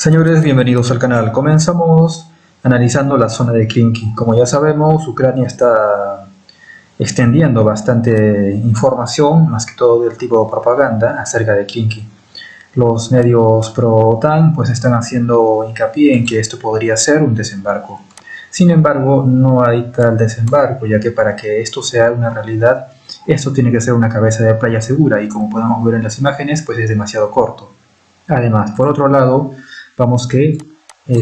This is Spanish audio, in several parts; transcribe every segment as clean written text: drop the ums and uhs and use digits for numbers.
Señores, bienvenidos al canal. Comenzamos analizando la zona de Klinky. Como ya sabemos, Ucrania está extendiendo bastante información, más que todo del tipo de propaganda, acerca de Klinky. Los medios pro-OTAN pues están haciendo hincapié en que esto podría ser un desembarco. Sin embargo, no hay tal desembarco, ya que para que esto sea una realidad, esto tiene que ser una cabeza de playa segura, y como podemos ver en las imágenes, pues es demasiado corto. Además, por otro lado, vamos que,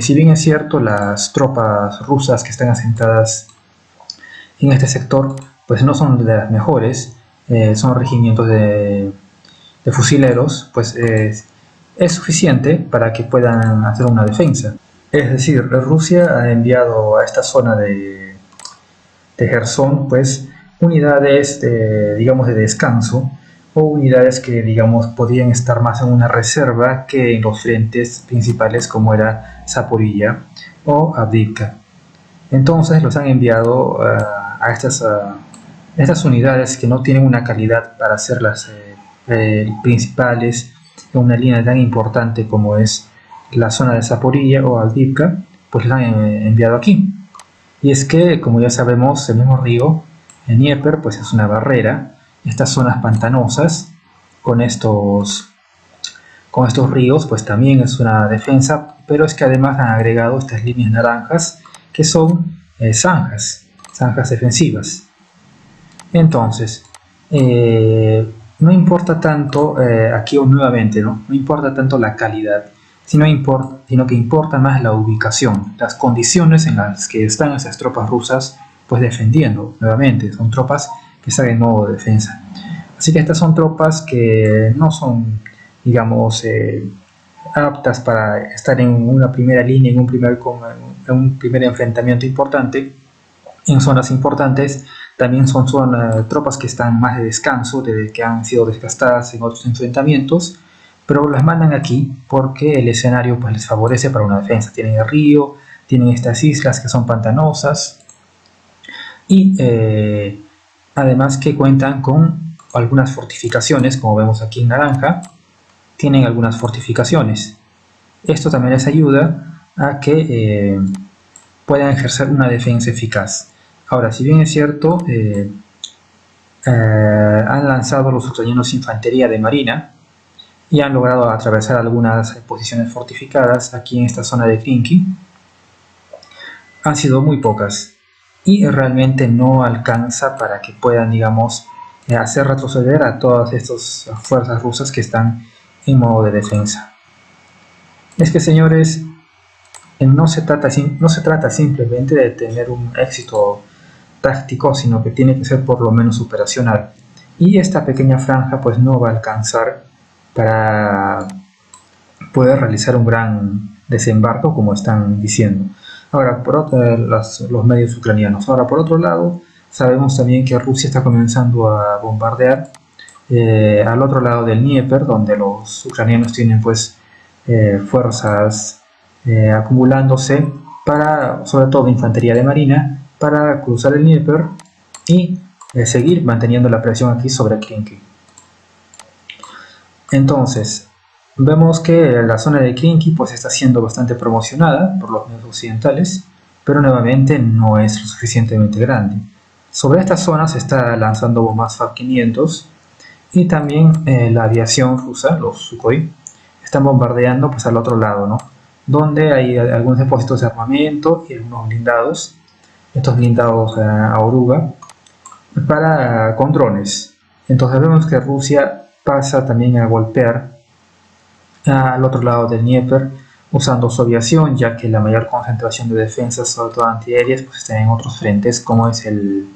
si bien es cierto, las tropas rusas que están asentadas en este sector, pues no son de las mejores, son regimientos de fusileros, pues es suficiente para que puedan hacer una defensa. Es decir, Rusia ha enviado a esta zona de Gerson, pues, unidades, digamos, de descanso, o unidades que, digamos, podían estar más en una reserva que en los frentes principales, como era Zaporilla o Avdiivka. Entonces los han enviado a estas unidades que no tienen una calidad para ser las principales en una línea tan importante como es la zona de Zaporilla o Avdiivka, pues las han enviado aquí. Y es que, como ya sabemos, el mismo río, el Dnieper, pues es una barrera. Estas zonas pantanosas con estos ríos, pues también es una defensa, pero es que además han agregado estas líneas naranjas que son zanjas defensivas. Entonces, no importa tanto, aquí nuevamente, no importa tanto la calidad, sino que importa más la ubicación, las condiciones en las que están esas tropas rusas, pues defendiendo. Nuevamente, son tropas que están en modo de defensa. Así que estas son tropas que no son, digamos, aptas para estar en una primera línea, en un primer enfrentamiento importante, en zonas importantes. También son tropas que están más de descanso, que han sido desgastadas en otros enfrentamientos, pero las mandan aquí porque el escenario pues les favorece para una defensa. Tienen el río, tienen estas islas que son pantanosas, y además que cuentan con algunas fortificaciones, como vemos aquí en naranja, tienen algunas fortificaciones. Esto también les ayuda a que puedan ejercer una defensa eficaz. Ahora, si bien es cierto, han lanzado los ucranianos infantería de marina y han logrado atravesar algunas posiciones fortificadas aquí en esta zona de Klinky, han sido muy pocas y realmente no alcanza para que puedan, digamos, hacer retroceder a todas estas fuerzas rusas que están en modo de defensa. Es que, señores, no se trata simplemente de tener un éxito táctico, sino que tiene que ser por lo menos operacional, y esta pequeña franja pues no va a alcanzar para poder realizar un gran desembarco como están diciendo ahora los medios ucranianos. Ahora, por otro lado, sabemos también que Rusia está comenzando a bombardear al otro lado del Dnieper, donde los ucranianos tienen pues fuerzas acumulándose, para, sobre todo, infantería de marina, para cruzar el Dnieper y seguir manteniendo la presión aquí sobre Klinky. Entonces, vemos que la zona de Klinky pues está siendo bastante promocionada por los medios occidentales, pero nuevamente no es lo suficientemente grande. Sobre esta zona se está lanzando bombas FAB-500, y también la aviación rusa, los Sukhoi, están bombardeando pues al otro lado, ¿no? Donde hay algunos depósitos de armamento y algunos blindados, estos blindados a oruga, con drones. Entonces vemos que Rusia pasa también a golpear al otro lado del Dnieper usando su aviación, ya que la mayor concentración de defensas, sobre todo antiaéreas, pues está en otros frentes, como es el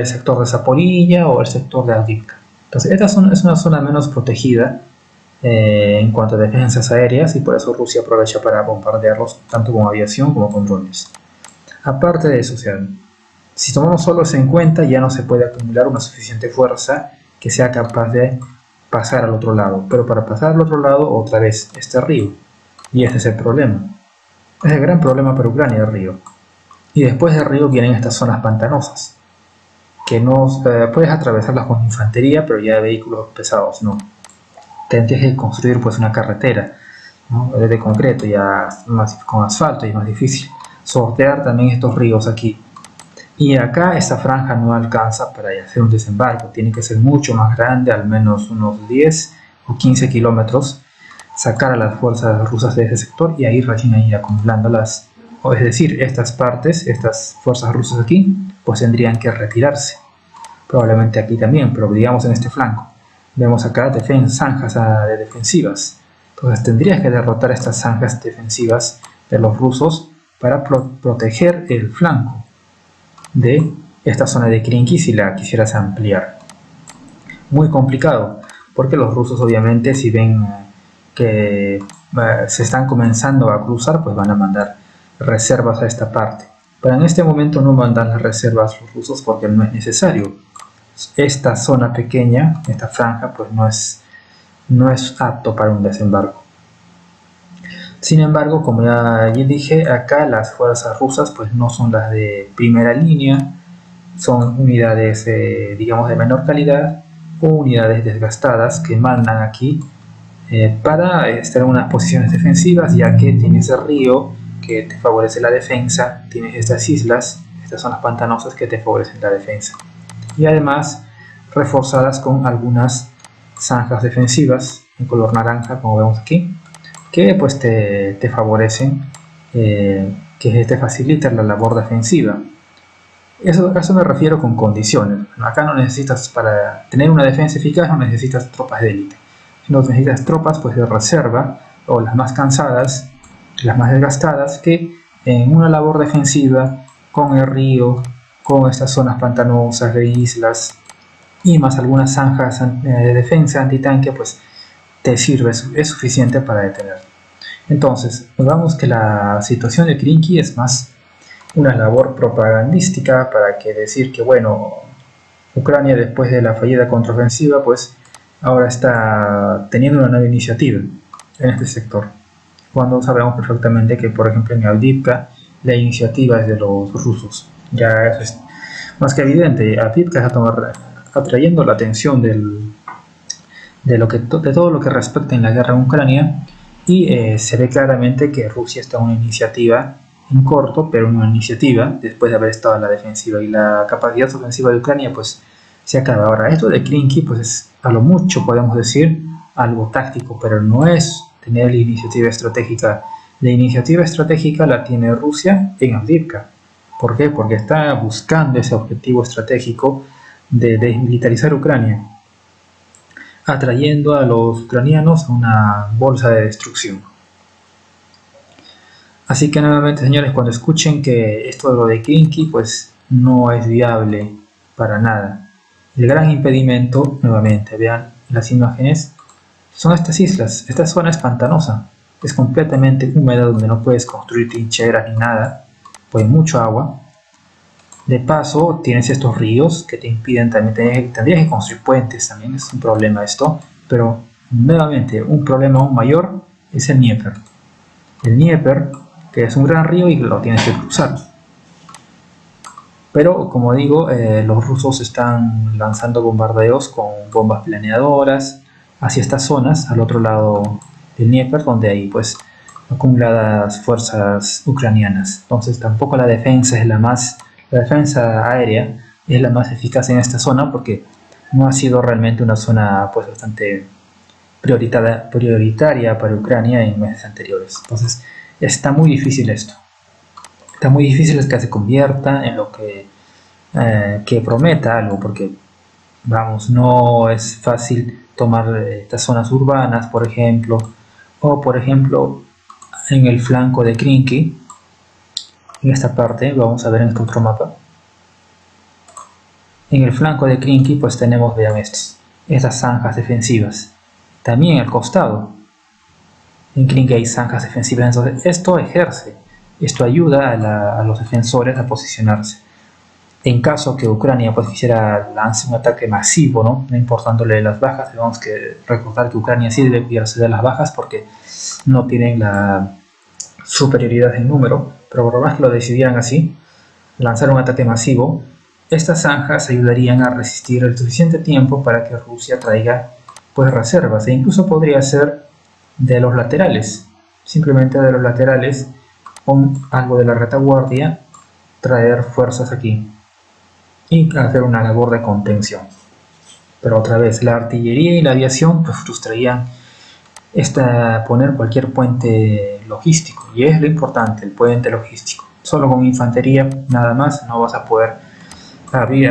sector de Zaporilla o el sector de Avdiivka. Entonces esta zona es una zona menos protegida en cuanto a defensas aéreas, y por eso Rusia aprovecha para bombardearlos tanto con aviación como con drones. Aparte de eso, si tomamos solo eso en cuenta, ya no se puede acumular una suficiente fuerza que sea capaz de pasar al otro lado. Pero para pasar al otro lado, otra vez, este río. Y este es el problema. Es el gran problema para Ucrania, el río. Y después del río vienen estas zonas pantanosas, que no puedes atravesarlas con infantería, pero ya de vehículos pesados no. Tendrías que construir pues una carretera. ¿no? De concreto, ya más, con asfalto y más difícil. Sortear también estos ríos aquí. Y acá esta franja no alcanza para hacer un desembarco, tiene que ser mucho más grande, al menos unos 10 o 15 kilómetros, sacar a las fuerzas rusas de ese sector y ahí recién ir acumulándolas. O es decir, estas partes, estas fuerzas rusas aquí, pues tendrían que retirarse. Probablemente aquí también, pero digamos en este flanco. Vemos acá zanjas defensivas. Entonces tendrías que derrotar estas zanjas defensivas de los rusos para proteger el flanco de esta zona de Krinky si la quisieras ampliar. Muy complicado, porque los rusos obviamente si ven que se están comenzando a cruzar, pues van a mandar reservas a esta parte. Pero en este momento no mandan las reservas los rusos porque no es necesario. Esta zona pequeña, esta franja, pues no es apto para un desembarco. Sin embargo, como ya dije, acá las fuerzas rusas pues no son las de primera línea, son unidades digamos de menor calidad o unidades desgastadas que mandan aquí para estar en unas posiciones defensivas, ya que tienes el río que te favorece la defensa, tienes estas islas, estas zonas pantanosas que te favorecen la defensa, y además reforzadas con algunas zanjas defensivas en color naranja, como vemos aquí, que pues te favorecen, que te facilitan la labor defensiva. A eso me refiero con condiciones. Acá no necesitas, para tener una defensa eficaz, no necesitas tropas de élite. No necesitas tropas pues de reserva, o las más cansadas, las más desgastadas, que en una labor defensiva, con el río, con estas zonas pantanosas de islas, y más algunas zanjas de defensa antitanque, pues te sirve, es suficiente para detener. Entonces, notamos que la situación de Krinky es más una labor propagandística para que decir que, bueno, Ucrania después de la fallida contraofensiva, pues ahora está teniendo una nueva iniciativa en este sector. Cuando sabemos perfectamente que, por ejemplo, en Avdiivka la iniciativa es de los rusos. Ya eso es más que evidente. Avdiivka está atrayendo la atención de todo lo que respecta en la guerra en Ucrania, y se ve claramente que Rusia está en una iniciativa en corto, pero una iniciativa después de haber estado en la defensiva, y la capacidad ofensiva de Ucrania pues se acaba. Ahora, esto de Krinky pues es a lo mucho, podemos decir, algo táctico, pero no es tener la iniciativa estratégica. La iniciativa estratégica la tiene Rusia en Avdiivka. ¿Por qué? Porque está buscando ese objetivo estratégico de desmilitarizar Ucrania, atrayendo a los ucranianos a una bolsa de destrucción. Así que nuevamente, señores, cuando escuchen que esto de lo de Krinky pues no es viable para nada. El gran impedimento, nuevamente, vean las imágenes, son estas islas. Esta zona es pantanosa, es completamente húmeda, donde no puedes construir trincheras ni nada, pues hay mucho agua. De paso, tienes estos ríos que te impiden también, tendrías que construir puentes, también es un problema esto, pero nuevamente un problema aún mayor es el Dnieper. El Dnieper, que es un gran río y lo tienes que cruzar. Pero como digo, los rusos están lanzando bombardeos con bombas planeadoras hacia estas zonas, al otro lado del Dnieper, donde hay pues acumuladas fuerzas ucranianas. Entonces tampoco la defensa aérea es la más eficaz en esta zona, porque no ha sido realmente una zona pues bastante prioritaria para Ucrania en meses anteriores. Entonces está muy difícil esto. Está muy difícil que se convierta en lo que prometa algo, porque vamos, no es fácil tomar estas zonas urbanas, por ejemplo, o por ejemplo en el flanco de Krinky. En esta parte, vamos a ver en este otro mapa. En el flanco de Krinky pues tenemos, vean estas zanjas defensivas. También al costado, en Krinky hay zanjas defensivas. Entonces esto ayuda a los defensores a posicionarse. En caso que Ucrania pues quisiera lanzar un ataque masivo, no importándole las bajas, tenemos que recordar que Ucrania sí debe ceder las bajas porque no tienen la superioridad en número, pero por lo más que lo decidieran así, lanzar un ataque masivo, estas zanjas ayudarían a resistir el suficiente tiempo para que Rusia traiga pues reservas, e incluso podría ser de los laterales. simplemente de los laterales con algo de la retaguardia traer fuerzas aquí y hacer una labor de contención. Pero otra vez, la artillería y la aviación pues frustrarían poner cualquier puente logístico, y es lo importante, el puente logístico. Solo con infantería nada más no vas a poder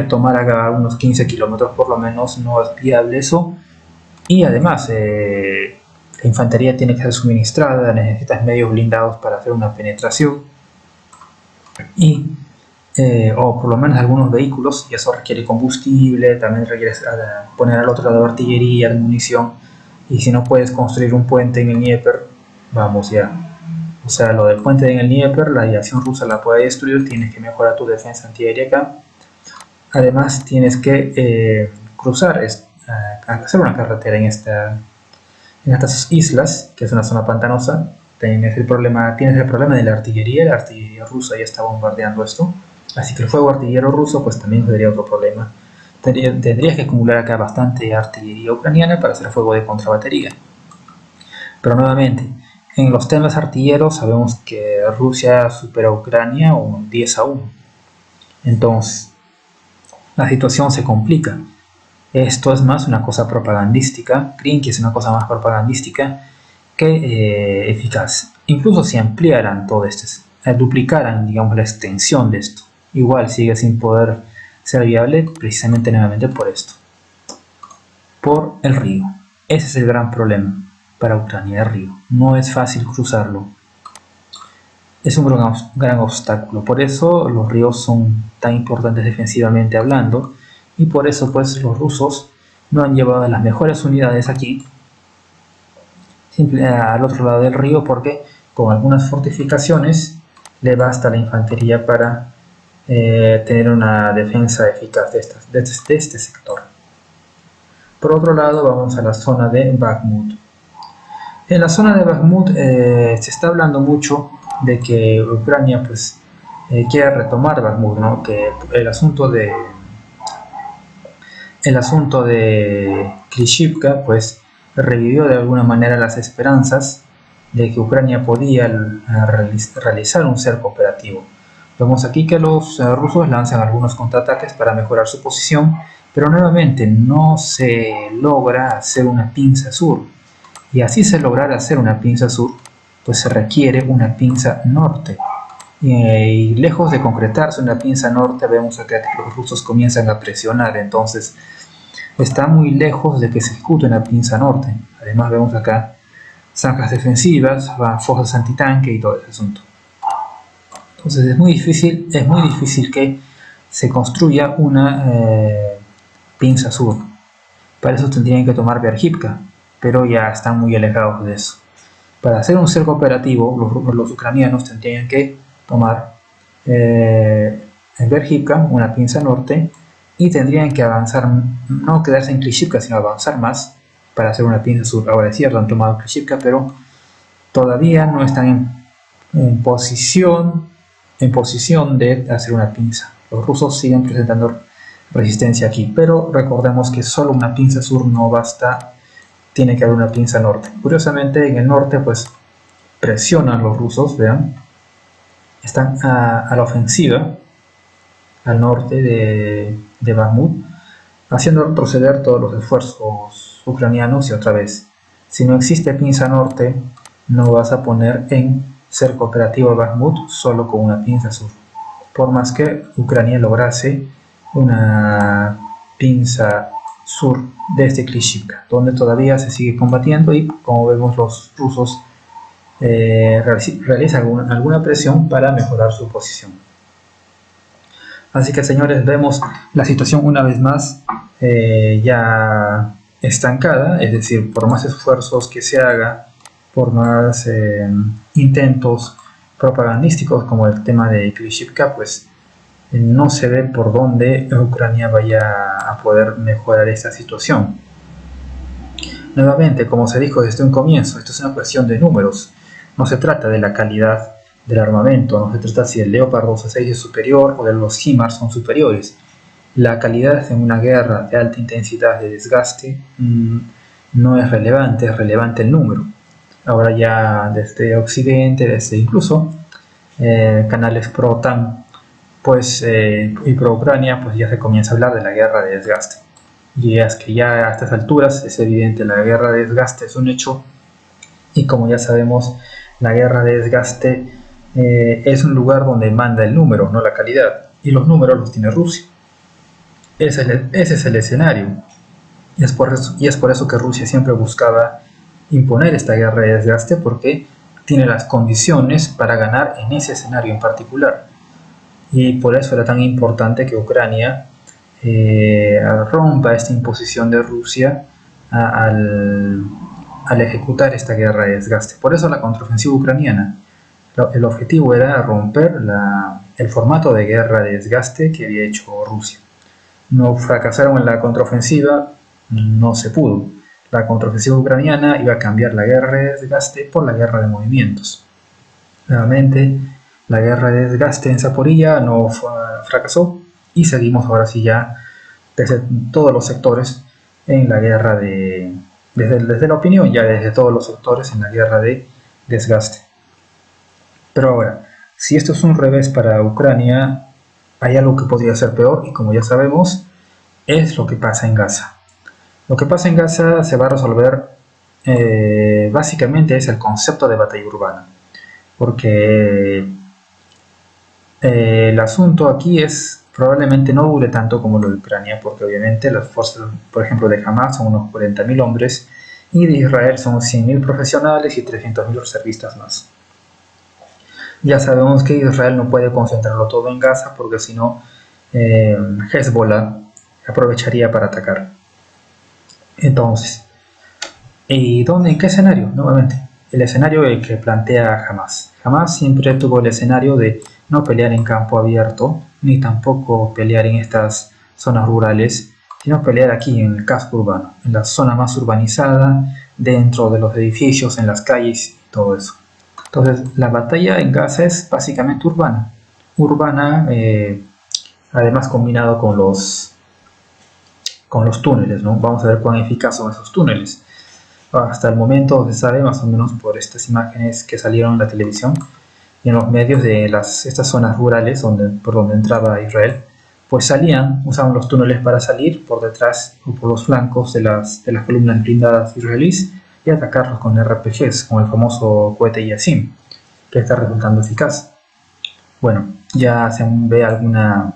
tomar acá unos 15 kilómetros por lo menos, no es viable eso. Y además la infantería tiene que ser suministrada, necesitas medios blindados para hacer una penetración y o por lo menos algunos vehículos, y eso requiere combustible, también requiere poner al otro lado artillería, munición, y si no puedes construir un puente en el Dnieper, vamos ya, o sea, lo del puente en el Dnieper, la aviación rusa la puede destruir, tienes que mejorar tu defensa antiaérea acá. Además tienes que cruzar, hacer una carretera en estas islas, que es una zona pantanosa. Tienes el problema de la artillería rusa ya está bombardeando esto, así que el fuego artillero ruso pues también sería otro problema. Tendrías que acumular acá bastante artillería ucraniana para hacer fuego de contrabatería. Pero nuevamente, en los temas artilleros sabemos que Rusia supera a Ucrania un 10-1. Entonces, la situación se complica. Esto es más una cosa propagandística. Krinky es una cosa más propagandística que eficaz. Incluso si ampliaran todo esto, duplicaran, digamos, la extensión de esto, igual sigue sin poder ser viable, precisamente nuevamente por esto, por el río. Ese es el gran problema para Ucrania, el río. No es fácil cruzarlo, es un gran obstáculo. Por eso los ríos son tan importantes defensivamente hablando, y por eso pues los rusos no han llevado las mejores unidades aquí al otro lado del río, porque con algunas fortificaciones le basta la infantería para tener una defensa eficaz de este sector. Por otro lado, vamos a la zona de Bakhmut. En la zona de Bakhmut se está hablando mucho de que Ucrania pues quiere retomar Bakhmut, ¿no? Que el asunto de Klishivka pues revivió de alguna manera las esperanzas de que Ucrania podía realizar un cerco operativo. Vemos aquí que los rusos lanzan algunos contraataques para mejorar su posición, pero nuevamente no se logra hacer una pinza sur. Y así se lograra hacer una pinza sur, pues se requiere una pinza norte. Y lejos de concretarse una pinza norte, vemos acá que los rusos comienzan a presionar, entonces está muy lejos de que se ejecute una pinza norte. Además vemos acá zanjas defensivas, fosas antitanque y todo ese asunto. Entonces es muy difícil que se construya una pinza sur. Para eso tendrían que tomar Berjivka, pero ya están muy alejados de eso. Para hacer un cerco operativo, los ucranianos tendrían que tomar Berjivka, una pinza norte, y tendrían que avanzar, no quedarse en Klishivka, sino avanzar más para hacer una pinza sur. Ahora es cierto, han tomado Klishivka, pero todavía no están en posición de hacer una pinza. Los rusos siguen presentando resistencia aquí, pero recordemos que solo una pinza sur no basta, tiene que haber una pinza norte. Curiosamente en el norte pues presionan los rusos, vean, están a la ofensiva al norte de Bakhmut, haciendo retroceder todos los esfuerzos ucranianos. Y otra vez, si no existe pinza norte, no vas a poner en cerco operativo a Bakhmut solo con una pinza sur, por más que Ucrania lograse una pinza sur desde Klishivka, donde todavía se sigue combatiendo, y como vemos los rusos realizan alguna presión para mejorar su posición. Así que, señores, vemos la situación una vez más ya estancada, es decir, por más esfuerzos que se haga, por más intentos propagandísticos como el tema de Klishivka, pues no se ve por dónde Ucrania vaya a poder mejorar esta situación. Nuevamente, como se dijo desde un comienzo, esto es una cuestión de números. No se trata de la calidad del armamento, no se trata si el Leopard 2A6 es superior o de los HIMARS son superiores. La calidad en una guerra de alta intensidad de desgaste no es relevante, es relevante el número. Ahora ya desde Occidente, desde incluso canales pro-OTAN pues, y pro-Ucrania, pues ya se comienza a hablar de la guerra de desgaste. Y es que ya a estas alturas es evidente, la guerra de desgaste es un hecho, y como ya sabemos, la guerra de desgaste es un lugar donde manda el número, no la calidad, y los números los tiene Rusia. Ese es el escenario, y es por eso que Rusia siempre buscaba imponer esta guerra de desgaste, porque tiene las condiciones para ganar en ese escenario en particular. Y por eso era tan importante que Ucrania rompa esta imposición de Rusia al ejecutar esta guerra de desgaste. Por eso la contraofensiva ucraniana. El objetivo era romper el formato de guerra de desgaste que había hecho Rusia. No fracasaron en la contraofensiva, no se pudo. La contraofensiva ucraniana iba a cambiar la guerra de desgaste por la guerra de movimientos. Nuevamente, la guerra de desgaste en Zaporilla no fracasó y seguimos ahora sí ya desde todos los sectores en la guerra desde la opinión, ya desde todos los sectores en la guerra de desgaste. Pero ahora, si esto es un revés para Ucrania, hay algo que podría ser peor y como ya sabemos, es lo que pasa en Gaza. Lo que pasa en Gaza se va a resolver, básicamente es el concepto de batalla urbana, porque el asunto aquí es probablemente no dure tanto como lo de Ucrania, porque obviamente las fuerzas, por ejemplo, de Hamas son unos 40.000 hombres y de Israel son 100.000 profesionales y 300.000 reservistas más. Ya sabemos que Israel no puede concentrarlo todo en Gaza porque si no Hezbollah aprovecharía para atacar. Entonces, ¿en qué escenario? Nuevamente, el escenario que plantea Hamas. Hamas siempre tuvo el escenario de no pelear en campo abierto, ni tampoco pelear en estas zonas rurales, sino pelear aquí en el casco urbano, en la zona más urbanizada, dentro de los edificios, en las calles y todo eso. Entonces, la batalla en Gaza es básicamente urbana. Además combinado con los túneles, ¿no? Vamos a ver cuán eficaz son esos túneles. Hasta el momento se sabe más o menos por estas imágenes que salieron en la televisión y en los medios de estas zonas rurales por donde entraba Israel, pues usaban los túneles para salir por detrás o por los flancos de las columnas blindadas israelíes y atacarlos con RPGs, con el famoso cohete Yassin, que está resultando eficaz. Bueno, ya se ve alguna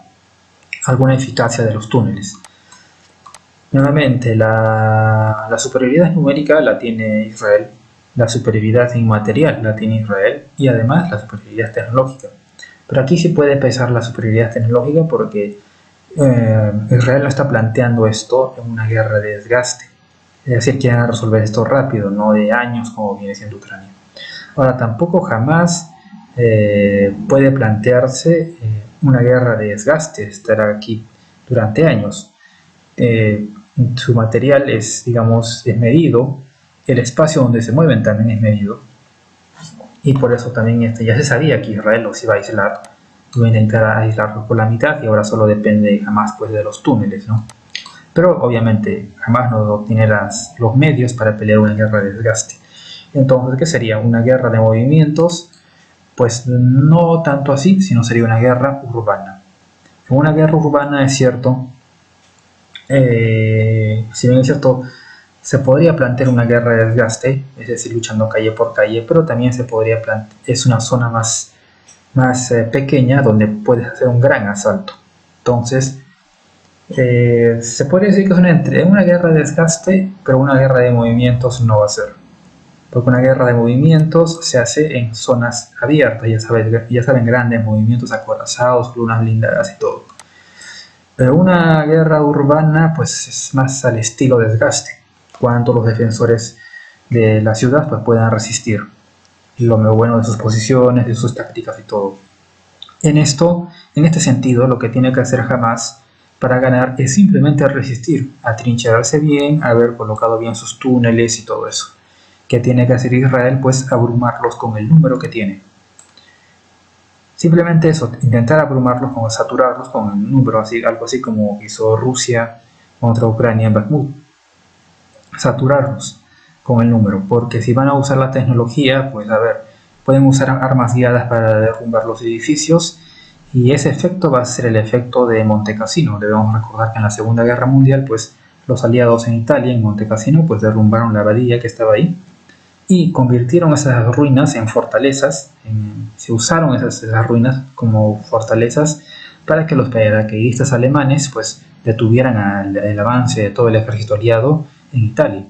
eficacia de los túneles. Nuevamente, la superioridad numérica la tiene Israel, la superioridad inmaterial la tiene Israel y además la superioridad tecnológica. Pero aquí sí puede pesar la superioridad tecnológica porque Israel no está planteando esto en una guerra de desgaste. Es decir, quieren resolver esto rápido, no de años como viene siendo Ucrania. Ahora, tampoco jamás puede plantearse una guerra de desgaste, estar aquí durante años. Su material es, digamos, es medido, el espacio donde se mueven también es medido, y por eso también ya se sabía que Israel los iba a aislar, iba a intentar aislarlos por la mitad, y ahora solo depende jamás pues de los túneles, ¿no? Pero obviamente jamás no tiene los medios para pelear una guerra de desgaste. Entonces, ¿qué sería? ¿Una guerra de movimientos? Pues no tanto así, sino sería una guerra urbana. En una guerra urbana es cierto, si bien es cierto, se podría plantear una guerra de desgaste, es decir, luchando calle por calle, pero también es una zona más pequeña donde puedes hacer un gran asalto. Entonces, se podría decir que es una guerra de desgaste, pero una guerra de movimientos no va a ser. Porque una guerra de movimientos se hace en zonas abiertas, ya saben, grandes movimientos acorazados, columnas blindadas y todo. Pero una guerra urbana pues es más al estilo desgaste, cuanto los defensores de la ciudad pues puedan resistir. Lo bueno de sus posiciones, de sus tácticas y todo. En este sentido, lo que tiene que hacer Hamas para ganar es simplemente resistir, atrincherarse bien, haber colocado bien sus túneles y todo eso. ¿Qué tiene que hacer Israel? Pues abrumarlos con el número que tiene. Simplemente eso, intentar abrumarlos, saturarlos con el número, algo así como hizo Rusia contra Ucrania en Bakhmut. Saturarlos. con el número, porque si van a usar la tecnología, pues a ver, pueden usar armas guiadas para derrumbar los edificios, y ese efecto va a ser el efecto de Monte Cassino. Debemos recordar que en la Segunda Guerra Mundial, pues los aliados en Italia, en Monte Cassino, pues derrumbaron la abadía que estaba ahí y convirtieron esas ruinas en fortalezas. Se usaron esas ruinas como fortalezas para que los paracaidistas alemanes pues detuvieran el avance de todo el ejército aliado en Italia.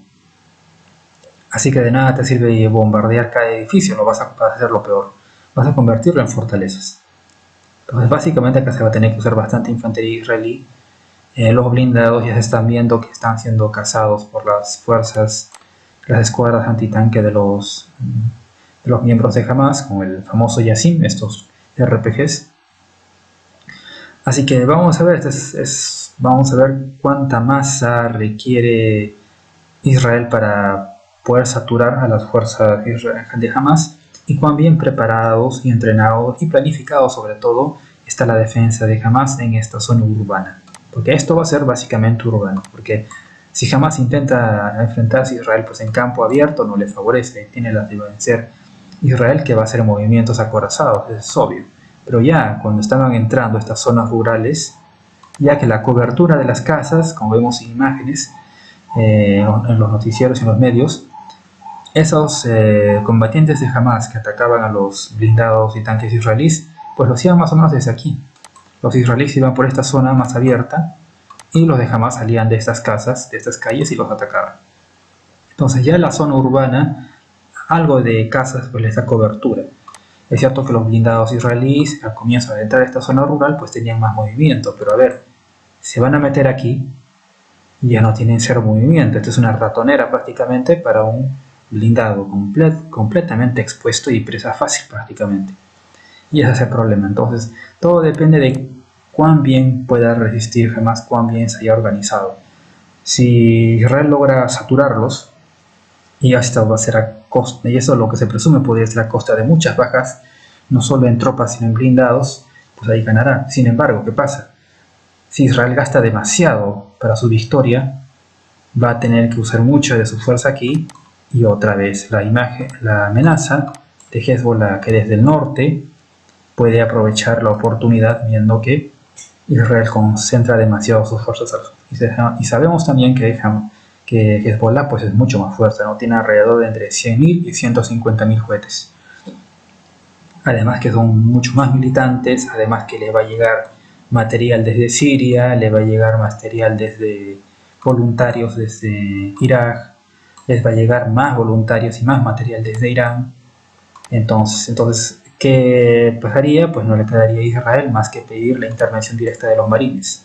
Así que de nada te sirve bombardear cada edificio, no vas a hacer lo peor, vas a convertirlo en fortalezas. Entonces básicamente acá se va a tener que usar bastante infantería israelí. Los blindados ya se están viendo que están siendo cazados por las fuerzas, las escuadras antitanque de los miembros de Hamas, como el famoso Yassin, estos RPGs. Así que vamos a ver, vamos a ver cuánta masa requiere Israel para poder saturar a las fuerzas de Hamas, y cuán bien preparados y entrenados y planificados sobre todo está la defensa de Hamas en esta zona urbana. Porque esto va a ser básicamente urbano, porque si Hamas intenta enfrentarse a Israel pues en campo abierto no le favorece, tiene la de vencer Israel, que va a hacer movimientos acorazados, es obvio. Pero ya cuando estaban entrando a estas zonas rurales, ya que la cobertura de las casas, como vemos en imágenes, en los noticieros y en los medios, esos combatientes de Hamas que atacaban a los blindados y tanques israelíes, pues lo hacían más o menos desde aquí. Los israelíes iban por esta zona más abierta y los de Hamas salían de estas casas, de estas calles, y los atacaban. Entonces ya en la zona urbana, algo de casas pues les da cobertura. Es cierto que los blindados israelíes al comienzo de entrar a esta zona rural pues tenían más movimiento, pero a ver, se van a meter aquí y ya no tienen cero movimiento. Esto es una ratonera prácticamente para un blindado completamente expuesto y presa fácil prácticamente. Y ese es el problema. Entonces todo depende de cuán bien pueda resistir Hamas, cuán bien se haya organizado. Si Israel logra saturarlos, y esto va a ser a costa, y eso es lo que se presume podría ser a costa de muchas bajas, no solo en tropas sino en blindados, pues ahí ganará. Sin embargo, ¿qué pasa? Si Israel gasta demasiado para su victoria, va a tener que usar mucho de su fuerza aquí, y otra vez la amenaza de Hezbollah, que desde el norte puede aprovechar la oportunidad viendo que Israel concentra demasiado sus fuerzas. Y sabemos también que Hezbollah pues es mucho más fuerte, ¿no? Tiene alrededor de entre 100.000 y 150.000 cohetes. Además que son mucho más militantes, además que le va a llegar material desde Siria, le va a llegar material desde voluntarios desde Irak, les va a llegar más voluntarios y más material desde Irán. Entonces ¿qué pasaría? Pues no le quedaría a Israel más que pedir la intervención directa de los marines.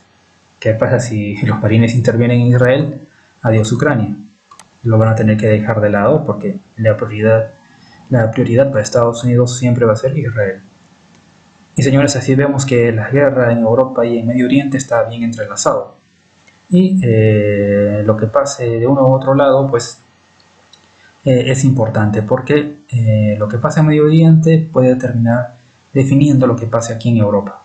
¿Qué pasa si los marines intervienen en Israel? Adiós Ucrania. Lo van a tener que dejar de lado porque la prioridad para Estados Unidos siempre va a ser Israel. Y señores, así vemos que la guerra en Europa y en Medio Oriente está bien entrelazado. Y lo que pase de uno u otro lado, pues es importante, porque lo que pasa en Medio Oriente puede terminar definiendo lo que pase aquí en Europa.